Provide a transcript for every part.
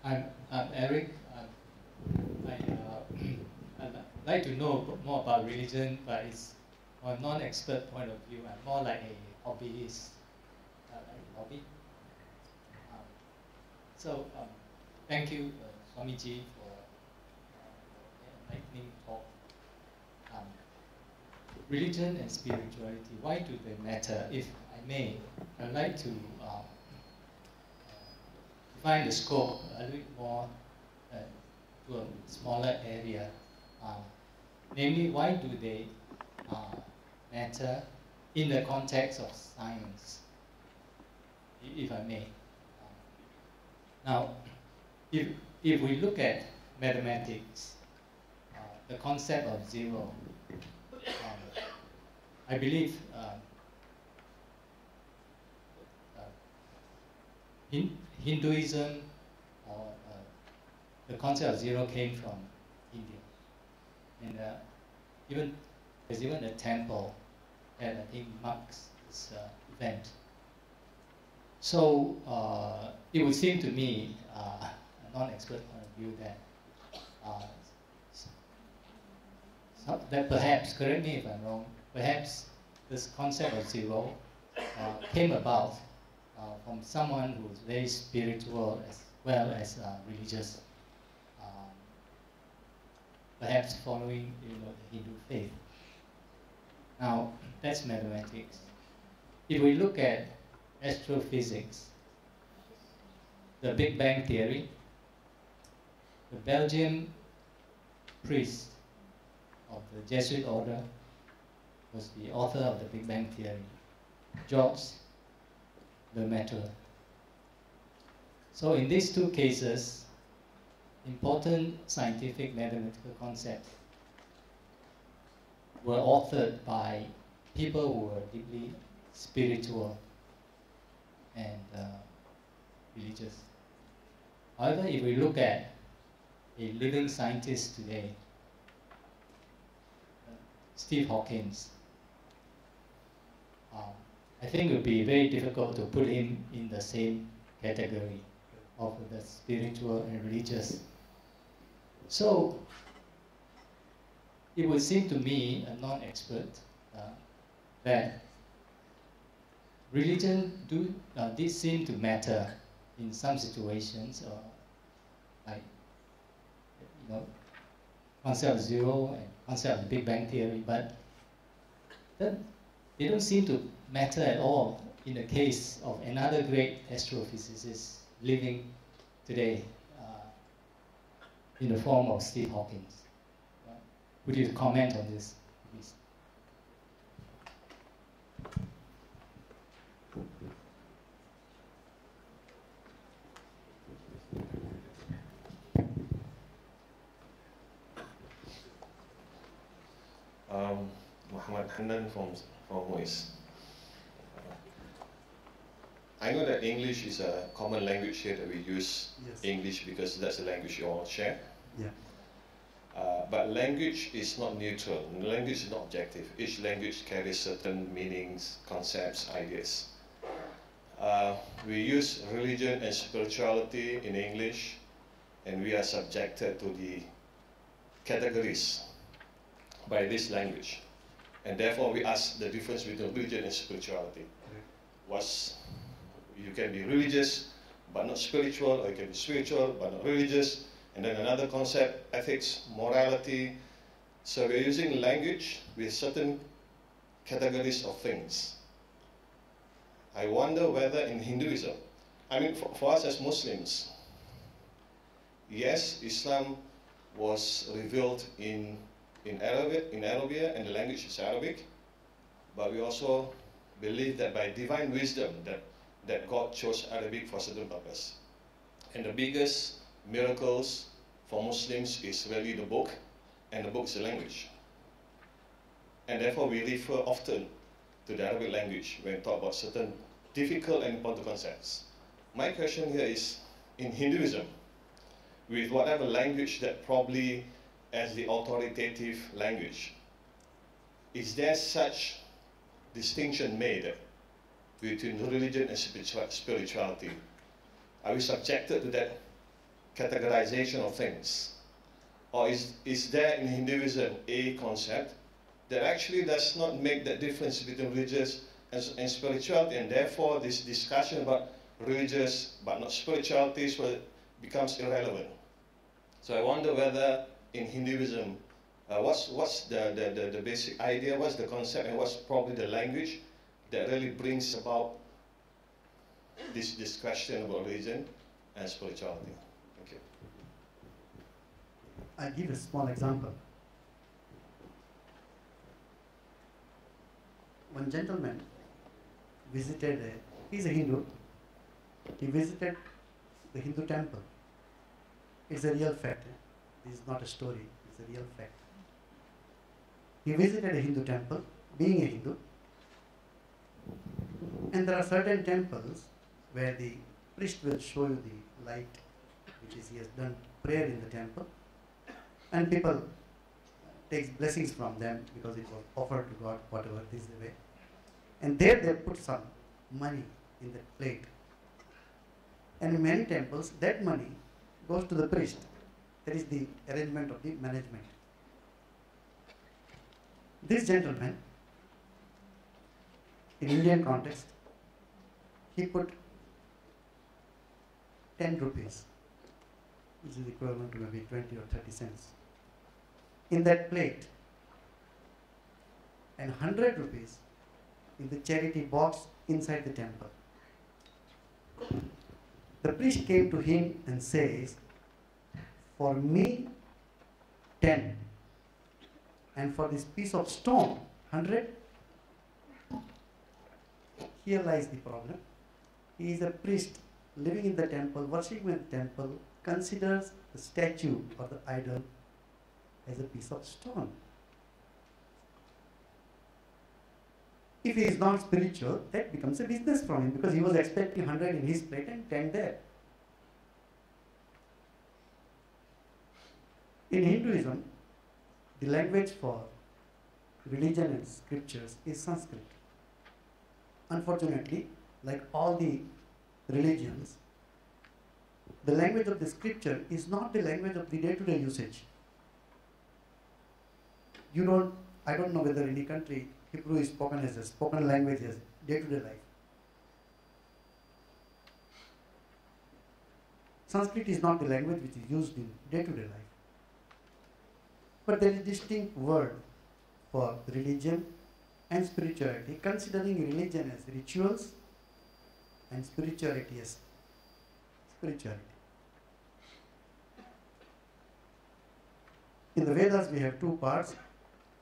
I'm Eric. I'd like to know more about religion, but it's from a non-expert point of view. I'm more like a hobbyist, like a hobby. Thank you, Swamiji, for the enlightening talk. Religion and spirituality, why do they matter? If I may, I'd like to define the scope a little bit more to a smaller area. Namely, why do they matter in the context of science, if I may. Now, if we look at mathematics, the concept of zero, I believe Hinduism or the concept of zero came from India. And there's even a temple that I think marks this event. So it would seem to me, a non-expert point of view, that perhaps, correct me if I'm wrong, perhaps this concept of zero came about from someone who was very spiritual as well as religious, perhaps following the Hindu faith. Now, that's mathematics. If we look at astrophysics, the Big Bang Theory, the Belgian priest of the Jesuit order was the author of the Big Bang Theory, Georges Lemaitre. So in these two cases, important scientific mathematical concepts were authored by people who were deeply spiritual and religious. However, if we look at a living scientist today, Steve Hawkins, I think it would be very difficult to put him in the same category of the spiritual and religious. So it would seem to me, a non-expert, that religion did seem to matter in some situations, like concept of zero and concept of the Big Bang Theory, but they don't seem to matter at all in the case of another great astrophysicist living today in the form of Steve Hawkins. Would you comment on this, please? Muhammad Handan from Moise. I know that English is a common language here that we use. Yes. English because that's the language you all share. Yeah. But language is not neutral. Language is not objective. Each language carries certain meanings, concepts, ideas. We use religion and spirituality in English, and we are subjected to the categories by this language. And therefore we ask the difference between religion and spirituality. You can be religious but not spiritual, or you can be spiritual but not religious. And then another concept, ethics, morality. So we're using language with certain categories of things. I wonder whether in Hinduism, I mean for us as Muslims, yes, Islam was revealed in Arabia, and the language is Arabic, but we also believe that by divine wisdom that God chose Arabic for a certain purpose. And the biggest miracles for Muslims is really the book, and the book is the language. And therefore we refer often to the Arabic language when we talk about certain difficult and important concepts. My question here is, in Hinduism, with whatever language that probably as the authoritative language, is there such distinction made between religion and spirituality? Are we subjected to that categorization of things? Or is there in Hinduism a concept that actually does not make that difference between religious and spirituality, and therefore this discussion about religious but not spirituality becomes irrelevant? So I wonder whether in Hinduism, what's the basic idea, what's the concept, and what's probably the language that really brings about this question about religion and spirituality? Thank you. I'll give a small example. One gentleman visited, he's a Hindu, he visited the Hindu temple. It's a real fact. This is not a story, it's a real fact. He visited a Hindu temple, being a Hindu, and there are certain temples where the priest will show you the light, which is he has done prayer in the temple, and people takes blessings from them because it was offered to God, whatever this is the way. And there they put some money in the plate. And in many temples, that money goes to the priest. That is the arrangement of the management. This gentleman, in Indian context, he put 10 rupees, which is equivalent to maybe 20 or 30 cents, in that plate, and 100 rupees in the charity box inside the temple. The priest came to him and says, for me 10, and for this piece of stone 100. Here lies the problem. He is a priest living in the temple, worshipping in the temple, considers the statue or the idol as a piece of stone. If he is not spiritual, that becomes a business from him, because he was expecting 100 in his plate and 10 there. In Hinduism, the language for religion and scriptures is Sanskrit. Unfortunately, like all the religions, the language of the scripture is not the language of the day-to-day usage. I don't know whether in any country Hebrew is spoken as a spoken language as day-to-day life. Sanskrit is not the language which is used in day-to-day life. But there is a distinct word for religion and spirituality, considering religion as rituals and spirituality as spirituality. In the Vedas we have two parts.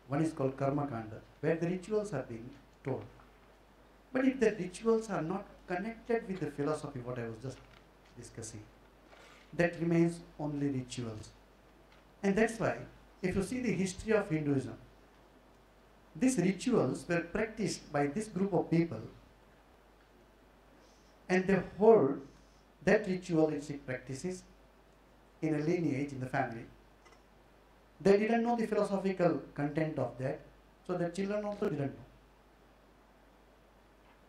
One is called Karma Kanda, where the rituals are being told. But if the rituals are not connected with the philosophy, what I was just discussing, that remains only rituals. And that's why, if you see the history of Hinduism, these rituals were practiced by this group of people, and they hold that ritualistic practices in a lineage in the family. They didn't know the philosophical content of that, so their children also didn't know.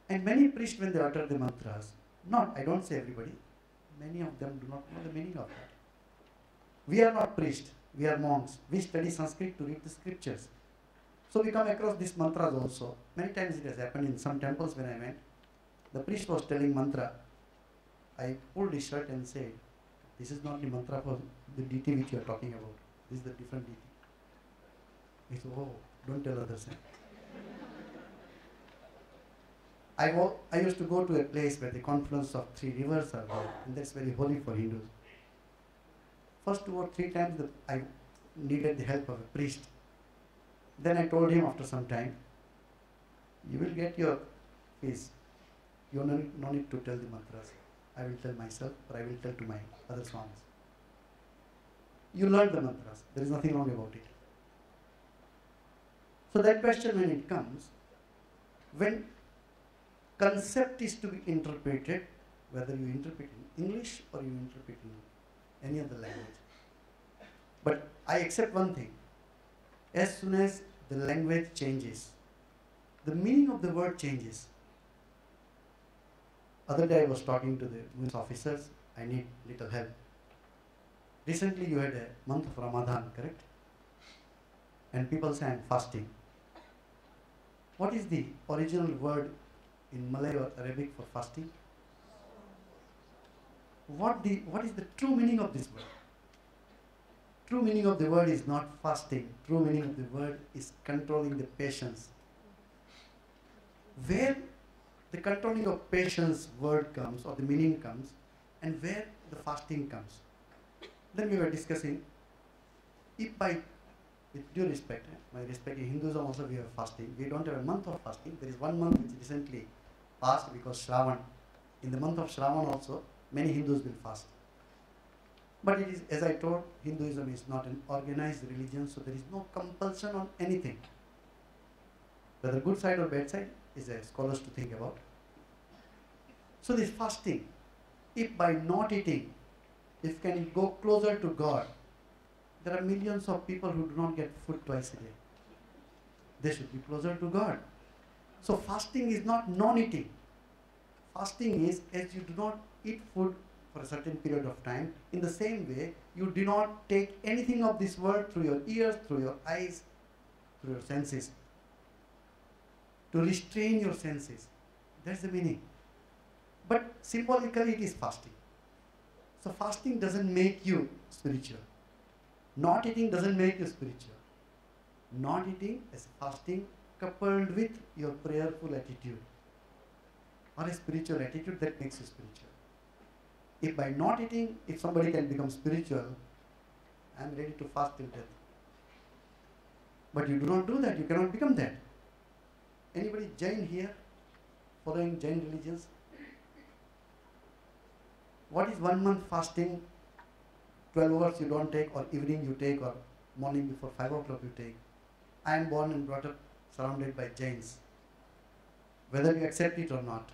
And many priests, when they utter the mantras, I don't say everybody, many of them do not know the meaning of that. We are not priests, we are monks. We study Sanskrit to read the scriptures. So we come across these mantras also. Many times it has happened in some temples when I went. The priest was telling mantra. I pulled his shirt and said, this is not the mantra for the deity which you are talking about. This is the different deity. He said, oh, don't tell others. I used to go to a place where the confluence of 3 rivers are there, and that's very holy for Hindus. First 2 or 3 times I needed the help of a priest. Then I told him after some time, you will get your fees. You no need to tell the mantras. I will tell myself, or I will tell to my other swamis. You learn the mantras. There is nothing wrong about it. So that question, when it comes, when concept is to be interpreted, whether you interpret in English or you interpret in any other language. But I accept one thing. As soon as the language changes, the meaning of the word changes. Other day I was talking to the police officers, I need little help. Recently you had a month of Ramadan, correct? And people say I'm fasting. What is the original word in Malay or Arabic for fasting? What is the true meaning of this word? True meaning of the word is not fasting. True meaning of the word is controlling the patience. Where the controlling of patience word comes or the meaning comes, and where the fasting comes. Then we were discussing, if by, with due respect, my respect, in Hinduism also we have fasting. We don't have a month of fasting. There is 1 month which recently passed because Shravan. In the month of Shravan also, many Hindus will fast. But it is, as I told, Hinduism is not an organized religion, so there is no compulsion on anything. Whether good side or bad side is a scholars to think about. So this fasting, if by not eating, if can go closer to God, there are millions of people who do not get food twice a day. They should be closer to God. So fasting is not non-eating. Fasting is as you do not eat food for a certain period of time, in the same way, you do not take anything of this world through your ears, through your eyes, through your senses. To restrain your senses. That's the meaning. But symbolically it is fasting. So fasting doesn't make you spiritual. Not eating doesn't make you spiritual. Not eating is fasting coupled with your prayerful attitude or a spiritual attitude that makes you spiritual. If by not eating, if somebody can become spiritual, I am ready to fast till death. But you do not do that, you cannot become that. Anybody Jain here, following Jain religions? What is 1 month fasting? 12 hours you don't take, or evening you take, or morning before 5 o'clock you take. I am born and brought up surrounded by Jains. Whether you accept it or not.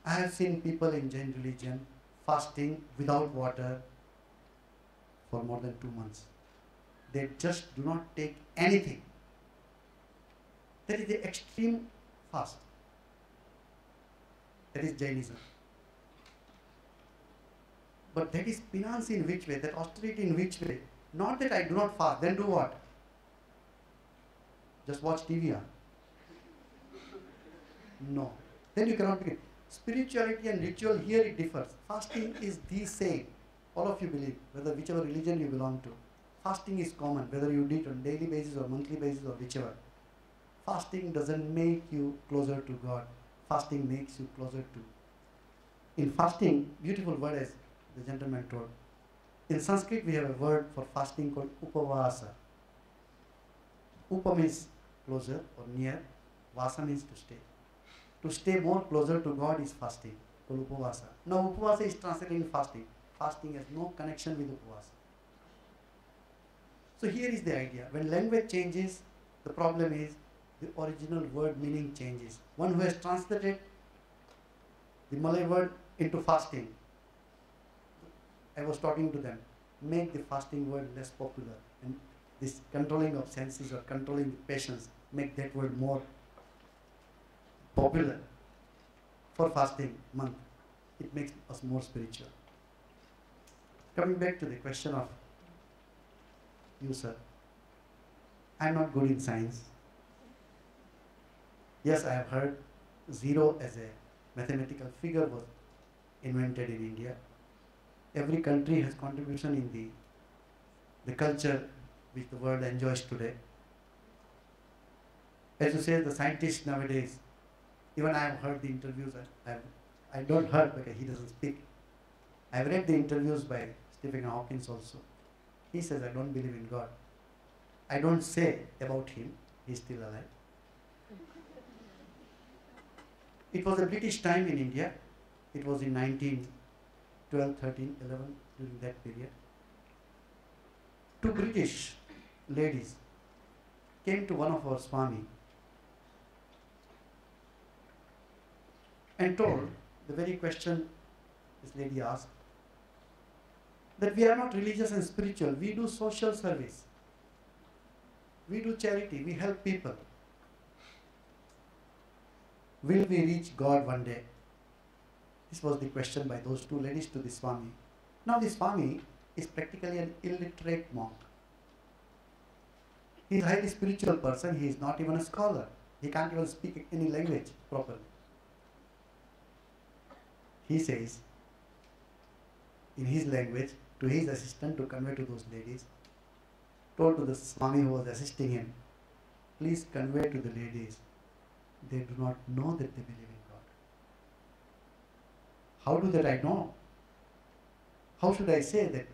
I have seen people in Jain religion fasting without water for more than 2 months. They just do not take anything. That is the extreme fast. That is Jainism. But that is penance in which way? That austerity in which way? Not that I do not fast, then do what? Just watch TV. No. Then you cannot begin. Spirituality and ritual, here it differs. Fasting is the same. All of you believe, whether whichever religion you belong to. Fasting is common, whether you do it on daily basis or monthly basis or whichever. Fasting doesn't make you closer to God. Fasting makes you closer to. In fasting, beautiful word as the gentleman told. In Sanskrit we have a word for fasting called upavasa. Upa means closer or near. Vasa means to stay. To stay more closer to God is fasting, called upavasa. Now upavasa is translated in fasting. Fasting has no connection with upavasa. So here is the idea. When language changes, the problem is the original word meaning changes. One who has translated the Malay word into fasting, I was talking to them, make the fasting word less popular, and this controlling of senses or controlling the passions, make that word more popular for fasting month. It makes us more spiritual. Coming back to the question of you, sir. I am not good in science. Yes, I have heard zero as a mathematical figure was invented in India. Every country has contribution in the culture which the world enjoys today. As you say, the scientists nowadays, even I have heard the interviews, I don't heard because he doesn't speak. I have read the interviews by Stephen Hawking also. He says, I don't believe in God. I don't say about him, he's still alive. It was a British time in India. It was in 1912, 13, 11, during that period. Two British ladies came to one of our Swami and told the very question this lady asked, that we are not religious and spiritual, we do social service, we do charity, we help people. Will we reach God one day? This was the question by those two ladies to the Swami. Now the Swami is practically an illiterate monk. He is a highly spiritual person, he is not even a scholar. He can't even speak any language properly. He says, in his language, to his assistant to convey to those ladies, told to the Swami who was assisting him, please convey to the ladies, they do not know that they believe in God. How do that I know? How should I say that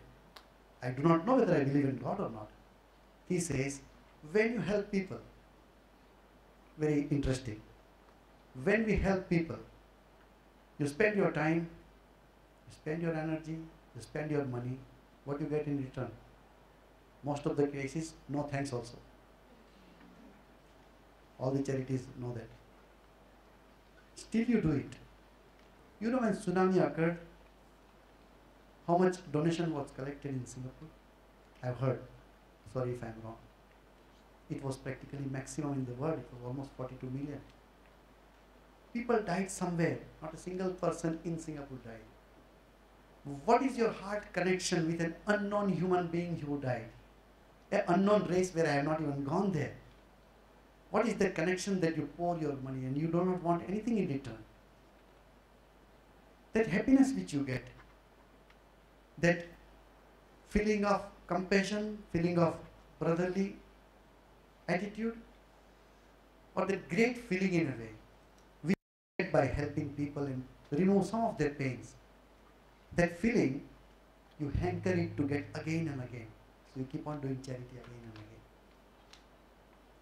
I do not know whether I believe in God or not? He says, when you help people, very interesting, when we help people, you spend your time, you spend your energy, you spend your money, what you get in return? Most of the cases, no thanks also. All the charities know that. Still you do it. You know when tsunami occurred, how much donation was collected in Singapore? I've heard. Sorry if I'm wrong. It was practically maximum in the world. It was almost 42 million. People died somewhere. Not a single person in Singapore died. What is your heart connection with an unknown human being who died? An unknown race where I have not even gone there. What is the connection that you pour your money and you do not want anything in return? That happiness which you get, that feeling of compassion, feeling of brotherly attitude, or that great feeling in a way, we get by helping people and remove some of their pains. That feeling, you hanker it to get again and again. So you keep on doing charity again and again.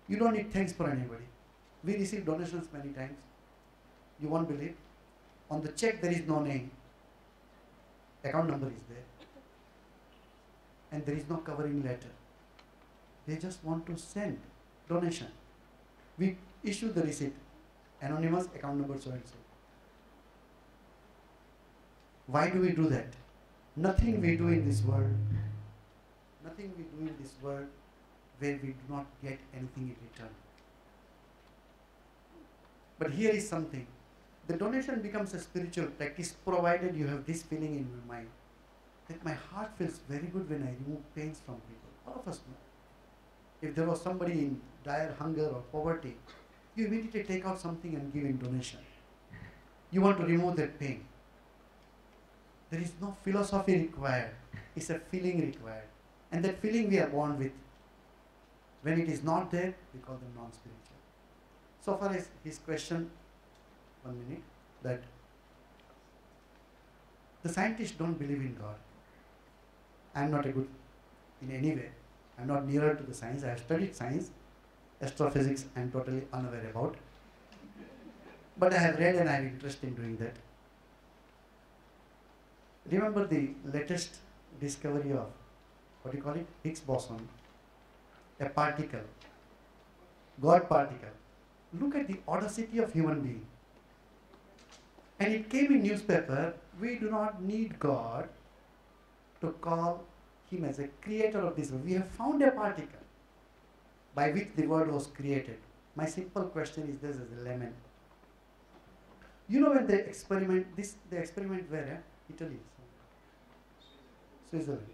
You don't need thanks for anybody. We receive donations many times. You won't believe. On the check there is no name. Account number is there. And there is no covering letter. They just want to send donation. We issue the receipt. Anonymous, account number so and so. Why do we do that? Nothing we do in this world, nothing we do in this world where we do not get anything in return. But here is something. The donation becomes a spiritual practice provided you have this feeling in your mind that my heart feels very good when I remove pains from people. All of us know. If there was somebody in dire hunger or poverty, you immediately take out something and give in donation. You want to remove that pain. There is no philosophy required. It's a feeling required. And that feeling we are born with. When it is not there, we call them non-spiritual. So far as his question, 1 minute, that the scientists don't believe in God. I am not a good in any way. I am not nearer to the science. I have studied science. Astrophysics I am totally unaware about. But I have read and I have interest in doing that. Remember the latest discovery of, what do you call it? Higgs boson. A particle. God particle. Look at the audacity of human being. And it came in newspaper, we do not need God to call him as a creator of this world. We have found a particle by which the world was created. My simple question is this as a layman. You know when they experiment, the experiment where? Italy. Switzerland.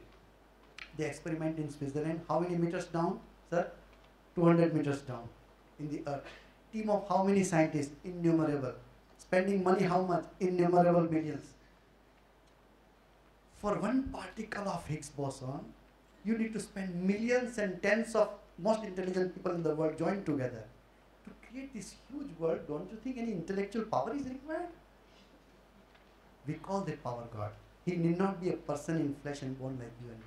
They experiment in Switzerland. How many meters down, sir? 200 meters down in the earth. Team of how many scientists? Innumerable. Spending money how much? Innumerable millions. For one particle of Higgs boson, you need to spend millions and tens of most intelligent people in the world joined together. To create this huge world, don't you think any intellectual power is required? We call that power God. He need not be a person in flesh and bone like you and me.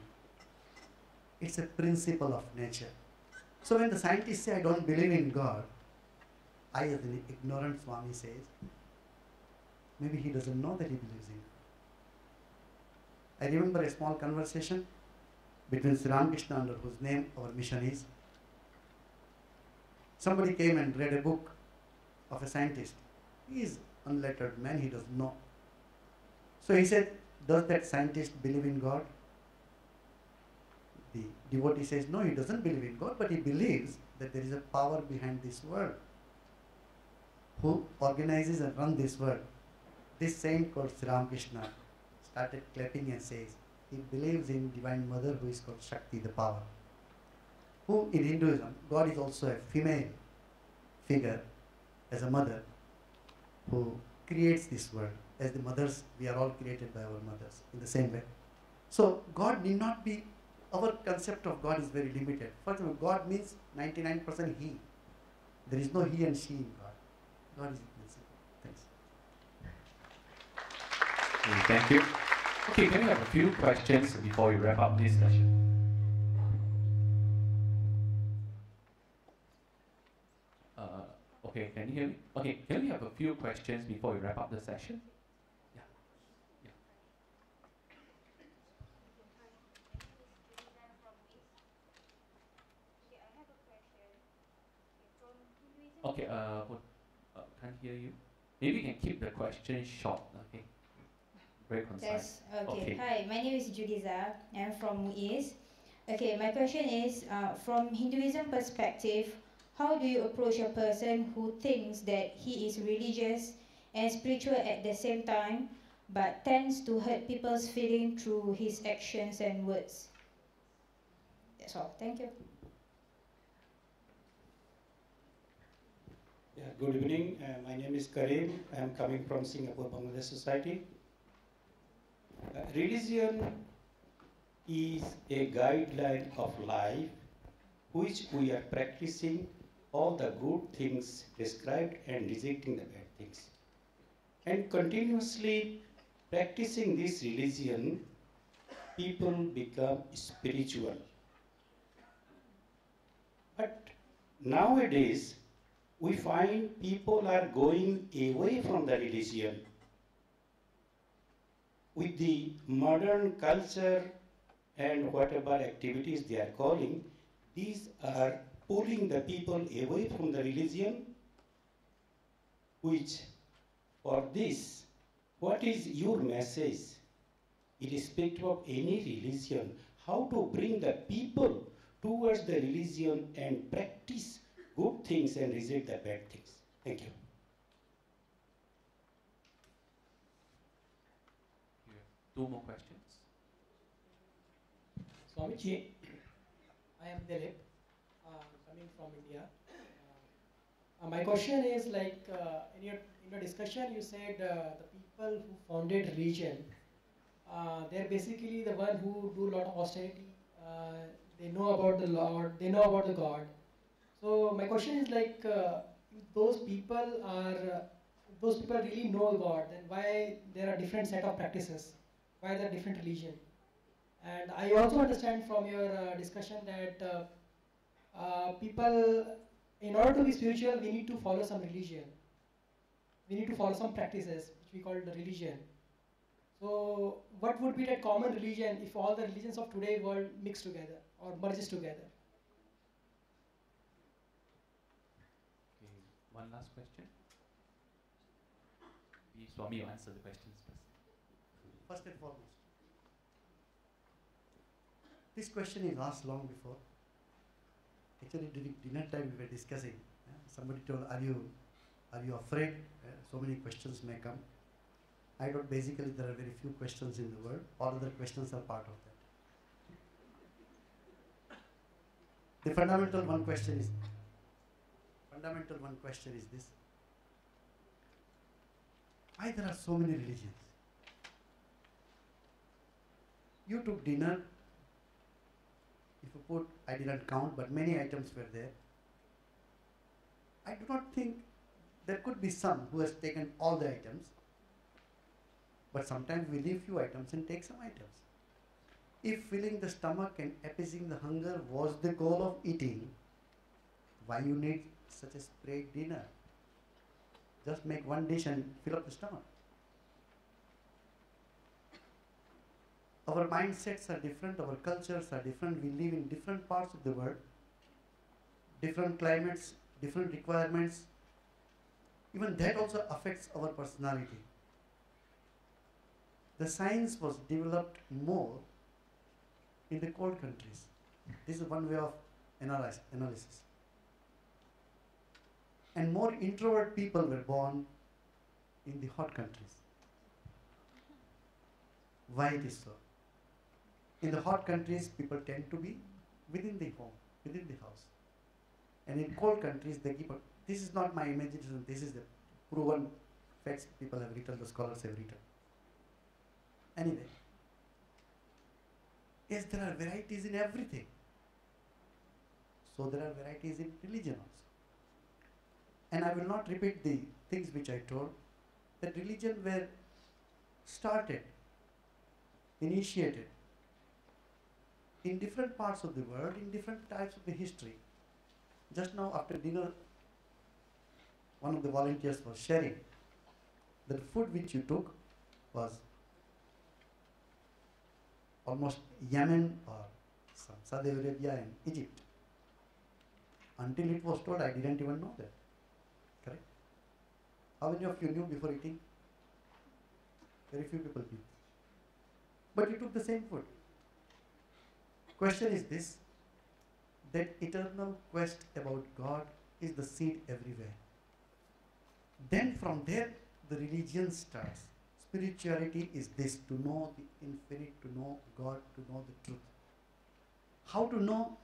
It's a principle of nature. So when the scientists say, I don't believe in God, I as an ignorant Swami says, maybe he doesn't know that he believes in God. I remember a small conversation between Sri Ramakrishna, under whose name our mission is. Somebody came and read a book of a scientist. He is unlettered man, he doesn't know. So he said, does that scientist believe in God? The devotee says, no, he doesn't believe in God, but he believes that there is a power behind this world who organizes and runs this world. This saint called Sri Ramakrishna started clapping and says, He believes in Divine Mother, who is called Shakti, the power. Who in Hinduism, God is also a female figure as a mother who creates this world. As the mothers, we are all created by our mothers in the same way. So God need not be, our concept of God is very limited. First of all, God means 99% He. There is no He and She in God. God is principle. Thanks. Thank you. Okay, can we have a few questions before we wrap up this session? Okay, can you hear me? Okay, can we have a few questions before we wrap up the session? Yeah. Yeah. Okay, can't hear you. Maybe you can keep the question short, okay? Very concise. Yes, okay. Hi, my name is Judiza. I'm from MUIS. Okay, my question is, from Hinduism perspective, how do you approach a person who thinks that he is religious and spiritual at the same time, but tends to hurt people's feelings through his actions and words? That's all. Thank you. Yeah, good evening. My name is Karim. I am coming from Singapore Bangladesh Society. Religion is a guideline of life which we are practicing all the good things prescribed and rejecting the bad things. And continuously practicing this religion, people become spiritual. But nowadays, we find people are going away from the religion. With the modern culture and whatever activities they are calling, these are pulling the people away from the religion, which for this, what is your message irrespective of any religion? How to bring the people towards the religion and practice good things and reject the bad things? Thank you. You have two more questions. Swamiji, I am Dilip, coming from India. My question is like in your discussion you said the people who founded religion, they're basically the one who do a lot of austerity. They know about the Lord, they know about the God. So my question is like, if those people really know God, then why there are different set of practices? Why there are different religion? And I also understand from your discussion that people, in order to be spiritual, we need to follow some religion. We need to follow some practices, which we call the religion. So what would be that common religion if all the religions of today's world mix together or merges together? Okay, one last question. Swami, you answer the questions first. First and foremost, this question is asked long before. Actually, during dinner time we were discussing. Somebody told, "Are you afraid? So many questions may come." I thought basically there are very few questions in the world. All other questions are part of that. The fundamental one question is this: why there are so many religions? You took dinner. If you put, I didn't count, but many items were there. I do not think there could be some who has taken all the items, but sometimes we leave few items and take some items. If filling the stomach and appeasing the hunger was the goal of eating, why you need such a spread dinner? Just make one dish and fill up the stomach. Our mindsets are different, our cultures are different, we live in different parts of the world, different climates, different requirements. Even that also affects our personality. The science was developed more in the cold countries. This is one way of analysis. And more introvert people were born in the hot countries. Why it is so? In the hot countries, people tend to be within the home, within the house. And in cold countries, they keep up. This is not my imagination, this is the proven facts people have written, the scholars have written. Anyway, yes, there are varieties in everything. So there are varieties in religion also. And I will not repeat the things which I told, that religion were started, initiated in different parts of the world, in different types of the history. Just now after dinner, one of the volunteers was sharing that the food which you took was almost Yemen or some Saudi Arabia and Egypt. Until it was told, I didn't even know that. Correct? How many of you knew before eating? Very few people knew. But you took the same food. Question is this, that eternal quest about God is the seed everywhere. Then from there the religion starts. Spirituality is this, to know the infinite, to know God, to know the truth. How to know?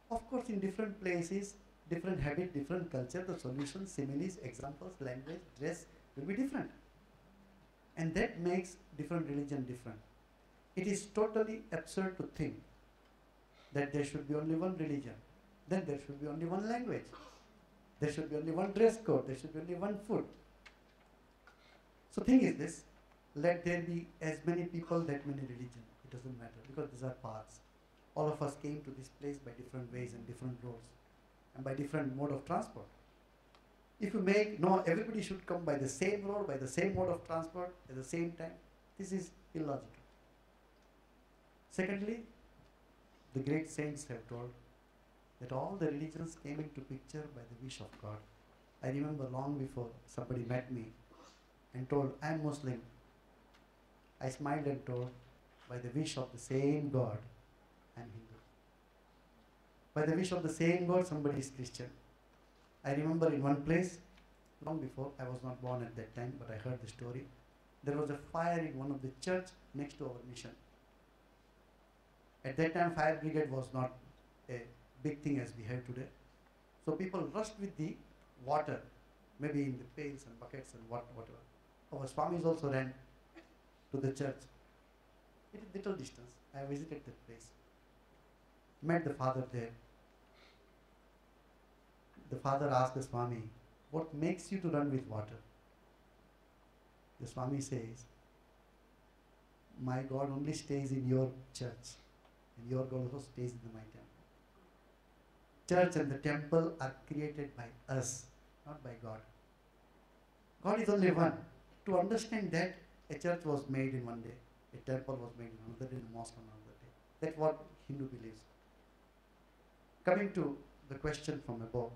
Of course, in different places, different habit, different culture, the solutions, similes, examples, language, dress will be different. And that makes different religion different. It is totally absurd to think that there should be only one religion. Then there should be only one language. There should be only one dress code. There should be only one food. So thing is this, let there be as many people, that many religions. It doesn't matter, because these are paths. All of us came to this place by different ways and different roads and by different mode of transport. If you make, no, everybody should come by the same road, by the same mode of transport at the same time, this is illogical. Secondly, the great saints have told that all the religions came into picture by the wish of God. I remember long before somebody met me and told, I am Muslim. I smiled and told, by the wish of the same God, I am Hindu. By the wish of the same God, somebody is Christian. I remember in one place, long before, I was not born at that time, but I heard the story. There was a fire in one of the church next to our mission. At that time, fire brigade was not a big thing as we have today. So people rushed with the water, maybe in the pails and buckets and whatever. Our Swamis also ran to the church. It is little distance. I visited that place. Met the father there. The father asked the Swami, what makes you to run with water? The Swami says, my God only stays in your church, and your God also stays in my temple. Church and the temple are created by us, not by God. God is only one. To understand that, a church was made in one day, a temple was made in another day, a mosque on another day. That's what Hindu believes. Coming to the question from above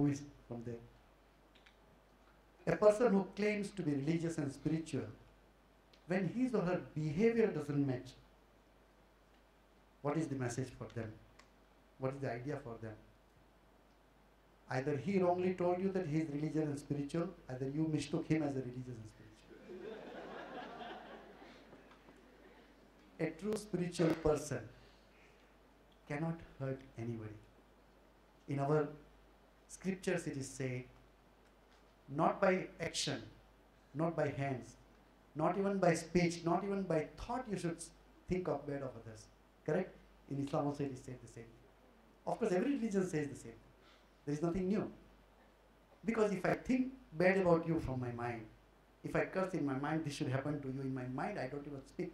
is from there. A person who claims to be religious and spiritual, when his or her behavior doesn't match, what is the message for them? What is the idea for them? Either he wrongly told you that he is religious and spiritual, either you mistook him as a religious and spiritual. A true spiritual person cannot hurt anybody. In our scriptures it is said, not by action, not by hands, not even by speech, not even by thought you should think of bad of others. Correct? In Islam also it is said the same. Of course every religion says the same. There is nothing new. Because if I think bad about you from my mind, if I curse in my mind, this should happen to you in my mind, I don't even speak.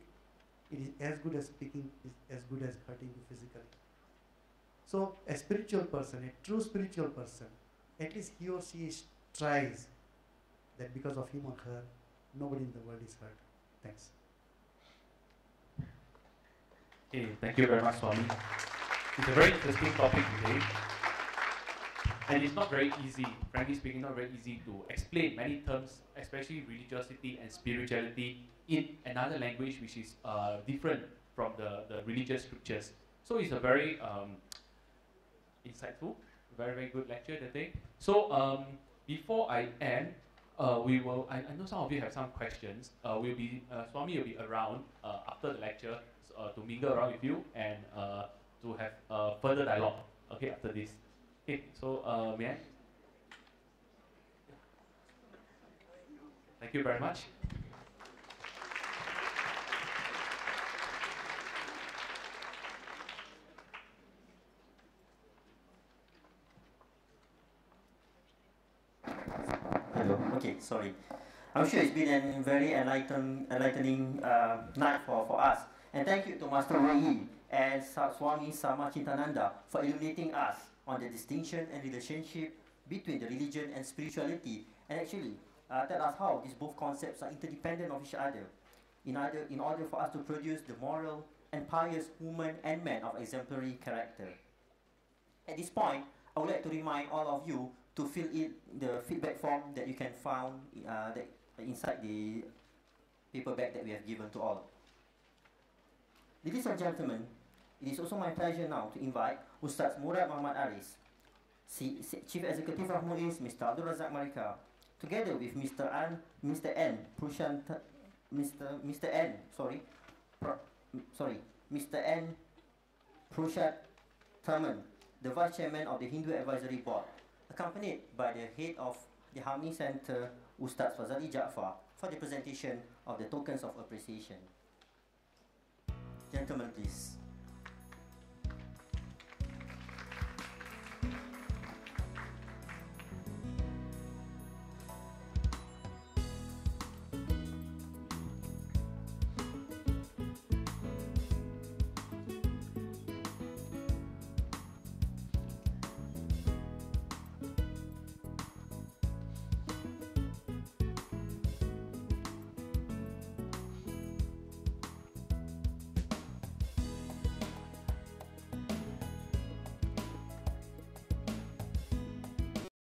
It is as good as speaking, is as good as hurting you physically. So a spiritual person, a true spiritual person, at least he or she tries that because of him or her, nobody in the world is hurt. Thanks. Okay, thank you very much, Swami. It's a very interesting topic today. And it's not very easy, frankly speaking, not very easy to explain many terms, especially religiosity and spirituality, in another language which is different from the religious scriptures. So it's a very insightful, very, very good lecture today. So before I end, We will. I know some of you have some questions. We'll be Swami will be around after the lecture to mingle around with you and to have further dialogue. Okay, after this. Okay, so may I? Thank you very much. Hello. Okay, sorry. I'm sure it's been a very enlightening night for us. And thank you to Master Wei and Swami Sama Chintananda for illuminating us on the distinction and relationship between the religion and spirituality, and actually tell us how these both concepts are interdependent of each other in order for us to produce the moral and pious woman and man of exemplary character. At this point, I would like to remind all of you to fill in the feedback form that you can find inside the paper bag that we have given to all. Ladies and gentlemen, it is also my pleasure now to invite Ustaz Murad Muhammad Aris, Chief Executive of MUIS, Mr. Abdul Razak Marika, together with Mr. N. Prushat Thaman, the Vice Chairman of the Hindu Advisory Board, accompanied by the Head of the Harmony Center, Ustaz Fazali Jaafar, for the presentation of the tokens of appreciation. Gentlemen, please.